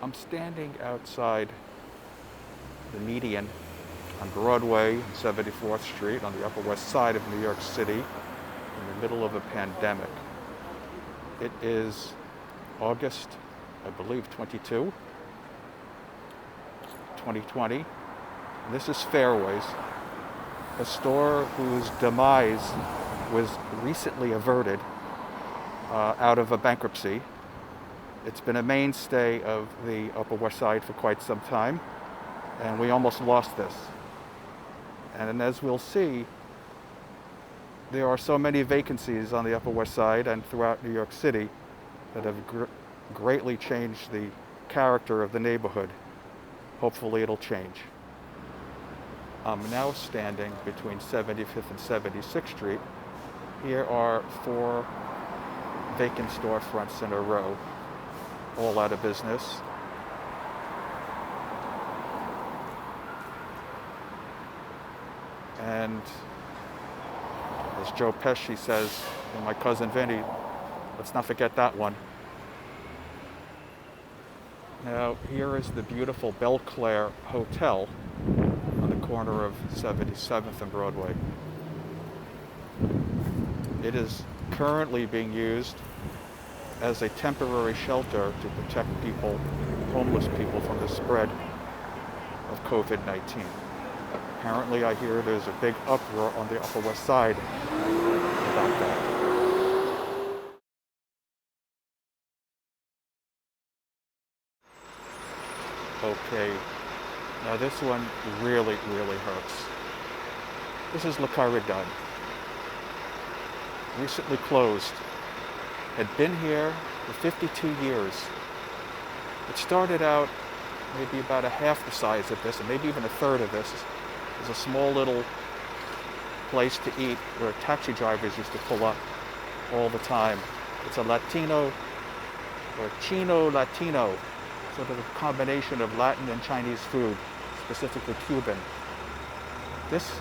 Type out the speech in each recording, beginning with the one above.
I'm standing outside the median on Broadway and 74th Street on the Upper West Side of New York City in the middle of a pandemic. It is August, I believe, 2020. And this is Fairways, a store whose demise was recently averted out of a bankruptcy. It's been a mainstay of the Upper West Side for quite some time, and we almost lost this. And as we'll see, there are so many vacancies on the Upper West Side and throughout New York City that have greatly changed the character of the neighborhood. Hopefully it'll change. I'm now standing between 75th and 76th Street. Here are 4 vacant storefronts in a row, all out of business. And as Joe Pesci says, and my cousin Vinny, let's not forget that one. Now, here is the beautiful Belle Claire Hotel on the corner of 77th and Broadway. It is currently being used as a temporary shelter to protect people, homeless people, from the spread of COVID-19. Apparently, I hear there's a big uproar on the Upper West Side about that. Okay, now this one really hurts. This is Le Caridad. Recently closed. Had been here for 52 years. It started out maybe about a half the size of this, and maybe even a third of this. It was a small little place to eat where taxi drivers used to pull up all the time. It's a Latino or Chino Latino, sort of a combination of Latin and Chinese food, specifically Cuban. This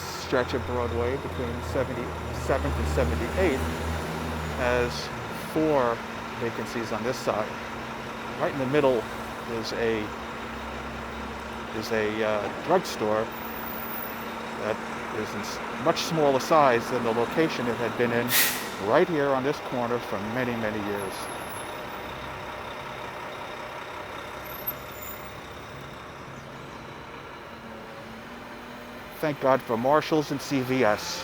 stretch of Broadway between 77th and 78th has 4 vacancies on this side. Right in the middle is a drugstore that is in much smaller size than the location it had been in, right here on this corner for many years. Thank God for Marshalls and CVS.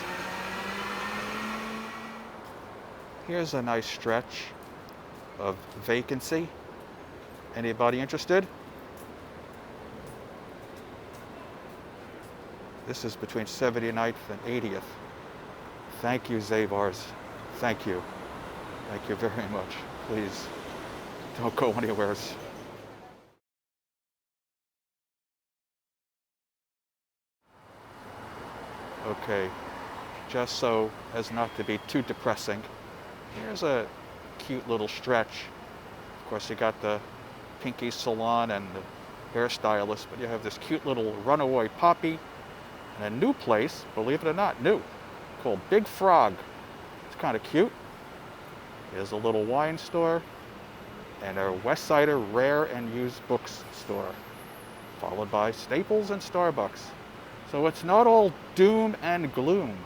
Here's a nice stretch of vacancy. Anybody interested? This is between 79th and 80th. Thank you, Zavars. Thank you. Thank you very much. Please, don't go anywhere. Okay, just so as not to be too depressing, here's a cute little stretch. Of course, you got the Pinky Salon and the hairstylist, but you have this cute little runaway poppy and a new place, believe it or not, new, called Big Frog. It's kind of cute. There's a little wine store and a West Sider rare and used books store, followed by Staples and Starbucks. So it's not all doom and gloom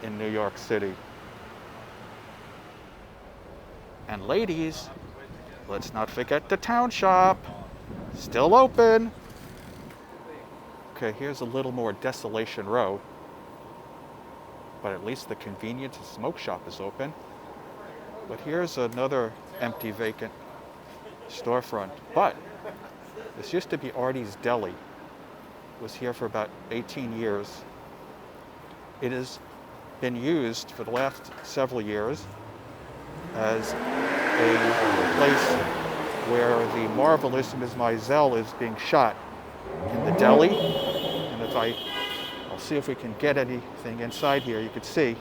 in New York City. And ladies, let's not forget the Town Shop, still open. Okay, here's a little more Desolation Row, but at least the convenience and smoke shop is open. But here's another empty, vacant storefront. But this used to be Artie's Deli. It was here for about 18 years. It has been used for the last several years as a place where the marvelous Ms. Mizell is being shot in the deli. And I'll see if we can get anything inside here. You can see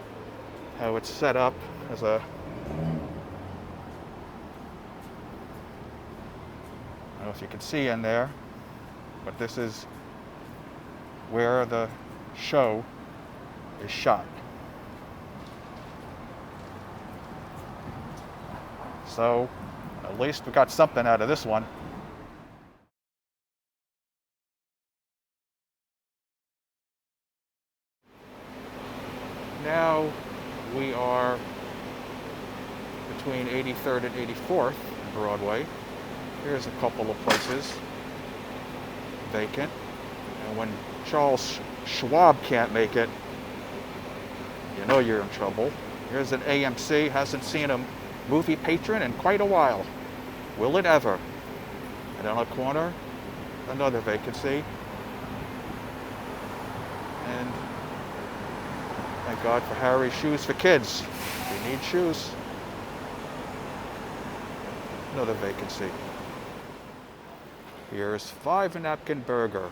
how it's set up as a, I don't know if you can see in there, but this is where the show is shot. So at least we got something out of this one. Now we are between 83rd and 84th and Broadway. Here's a couple of places vacant. And when Charles Schwab can't make it, you know you're in trouble. Here's an AMC, hasn't seen a movie patron in quite a while. Will it ever? And on the corner, another vacancy. And thank God for Harry's Shoes for Kids. We need shoes. Another vacancy. Here's Five Napkin Burger.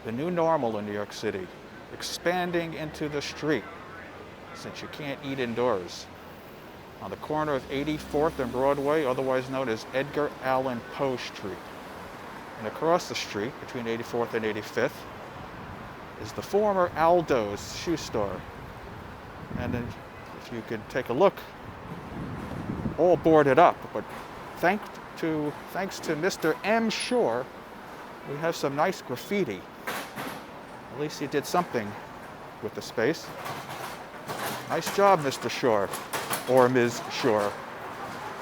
The new normal in New York City. Expanding into the street, since you can't eat indoors. On the corner of 84th and Broadway, otherwise known as Edgar Allan Poe Street. And across the street, between 84th and 85th, is the former Aldo's shoe store. And then, if you could take a look, all boarded up, but thanks to Mr. M. Shore, we have some nice graffiti. At least he did something with the space. Nice job, Mr. Shore, or Ms. Shore.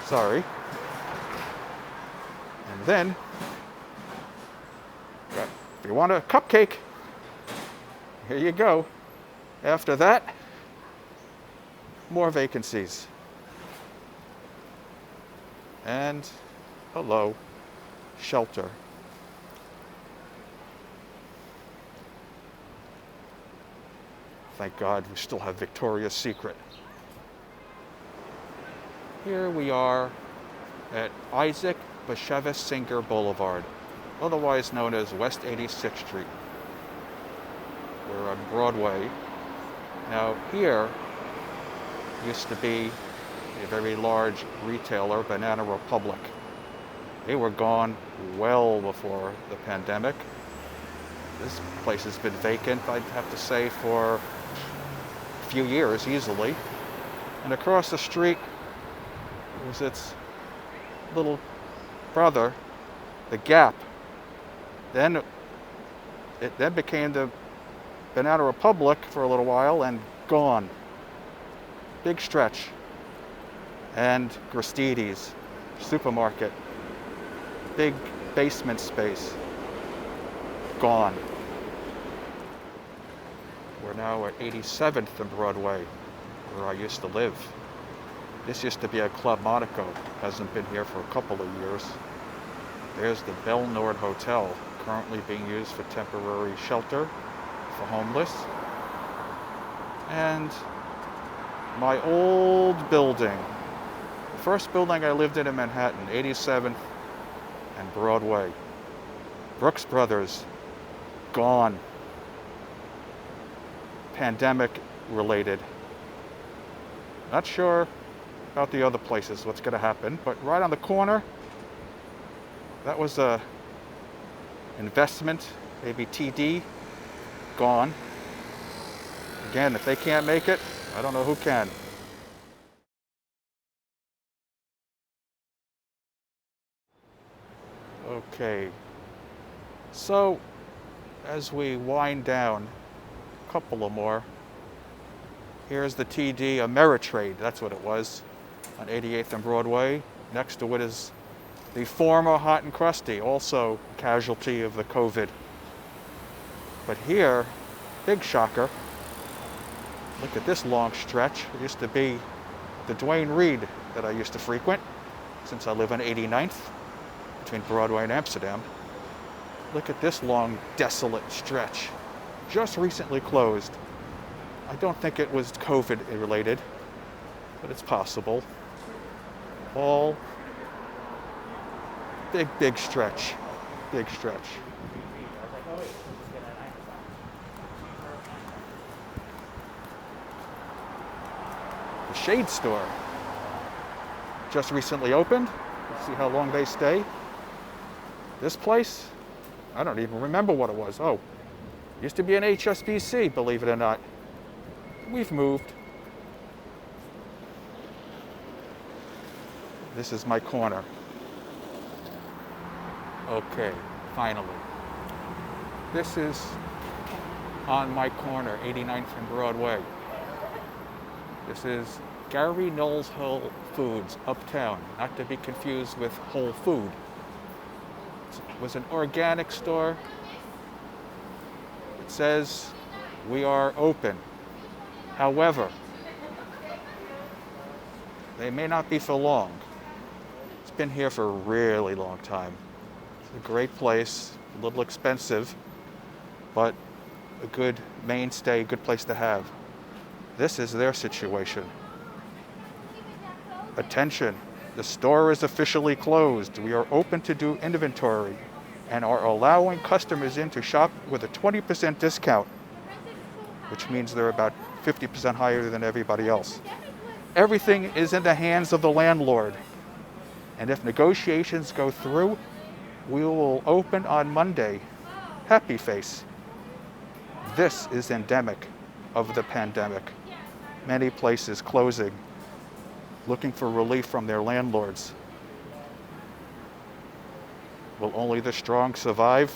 Sorry. And then, if you want a cupcake, here you go. After that, more vacancies. And, hello, shelter. Thank God we still have Victoria's Secret. Here we are at Isaac Bashevis Singer Boulevard, otherwise known as West 86th Street. We're on Broadway. Now here used to be a very large retailer, Banana Republic. They were gone well before the pandemic. This place has been vacant, I'd have to say, for a few years easily. And across the street was its little brother, the Gap. Then it became the Banana Republic for a little while and gone. Big stretch. And Gristedes supermarket, big basement space, gone. We're now at 87th and Broadway, where I used to live. This used to be a Club Monaco, hasn't been here for a couple of years. There's the Belle Nord Hotel, currently being used for temporary shelter for homeless. And my old building, the first building I lived in Manhattan, 87th and Broadway. Brooks Brothers, gone. Pandemic related. Not sure about the other places, what's going to happen, but right on the corner, that was a investment, maybe TD, gone. Again, if they can't make it, I don't know who can. Okay, so as we wind down, a couple of more. Here's the TD Ameritrade, that's what it was, on 88th and Broadway. Next to it is the former Hot and Crusty, also casualty of the COVID. But here, big shocker, look at this long stretch. It used to be the Duane Reade that I used to frequent, since I live on 89th, between Broadway and Amsterdam. Look at this long, desolate stretch. Just recently closed. I don't think it was COVID related, but it's possible. All big stretch, big stretch. The Shade Store, just recently opened. Let's see how long they stay. This place, I don't even remember what it was. Oh, used to be an HSBC, believe it or not. We've moved. This is my corner. Okay, finally. This is on my corner, 89th and Broadway. This is Gary Knowles Whole Foods, uptown, not to be confused with Whole Food. It was an organic store. It says we are open. However, they may not be for long. It's been here for a really long time. It's a great place, a little expensive, but a good mainstay, good place to have. This is their situation. Attention, the store is officially closed. We are open to do inventory and are allowing customers in to shop with a 20% discount, which means they're about 50% higher than everybody else. Everything is in the hands of the landlord. And if negotiations go through, we will open on Monday. Happy face. This is endemic of the pandemic. Many places closing, looking for relief from their landlords. Will only the strong survive?